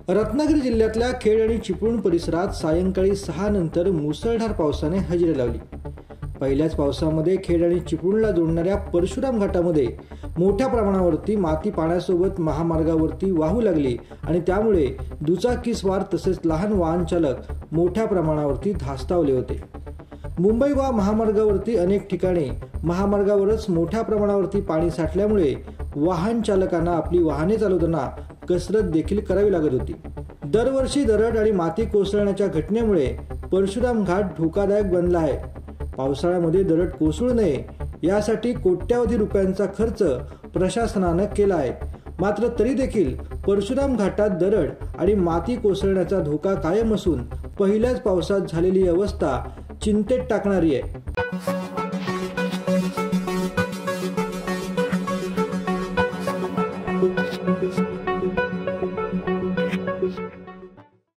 रत्नागिरी जिल्ह्यातल्या खेड आणि चिपळूण परिसरात सायंकाळी 6 नंतर मुसळधार पावसाने हजेरी लावली। पहिल्याच पावसामध्ये खेड आणि चिपळूणला जोडणाऱ्या परशुराम घाटामध्ये मोठ्या प्रमाणावरती माती पाण्यासोबत महामार्गावरती वाहू लागली आणि त्यामुळे दुचाकीस्वार तसेच लहान वाहन चालक मोठ्या प्रमाणावरती धास्तावले होते। मुंबई गोवा महामार्गावरती अनेक ठिकाणी महामार्गावरच मोठ्या प्रमाणावरती पाणी साठल्यामुळे वाहन चालकांना आपली वाहने चालवताना कसरत देखील करावी लागत होती। दरवर्षी दरड आणि माती कोसळण्याच्या घटनेमुळे परशुराम घाट धोकादायक बनला आहे। पावसाळ्यामध्ये दरड कोसळू नये यासाठी कोट्यावधी रुपयांचा खर्च प्रशासनाने केला आहे। मात्र तरी देखील परशुराम घाटात दरड आणि माती कोसळण्याचा धोका कायम असून पहिल्याच पावसात झालेली अवस्था चिंतेत टाकणारी आहे।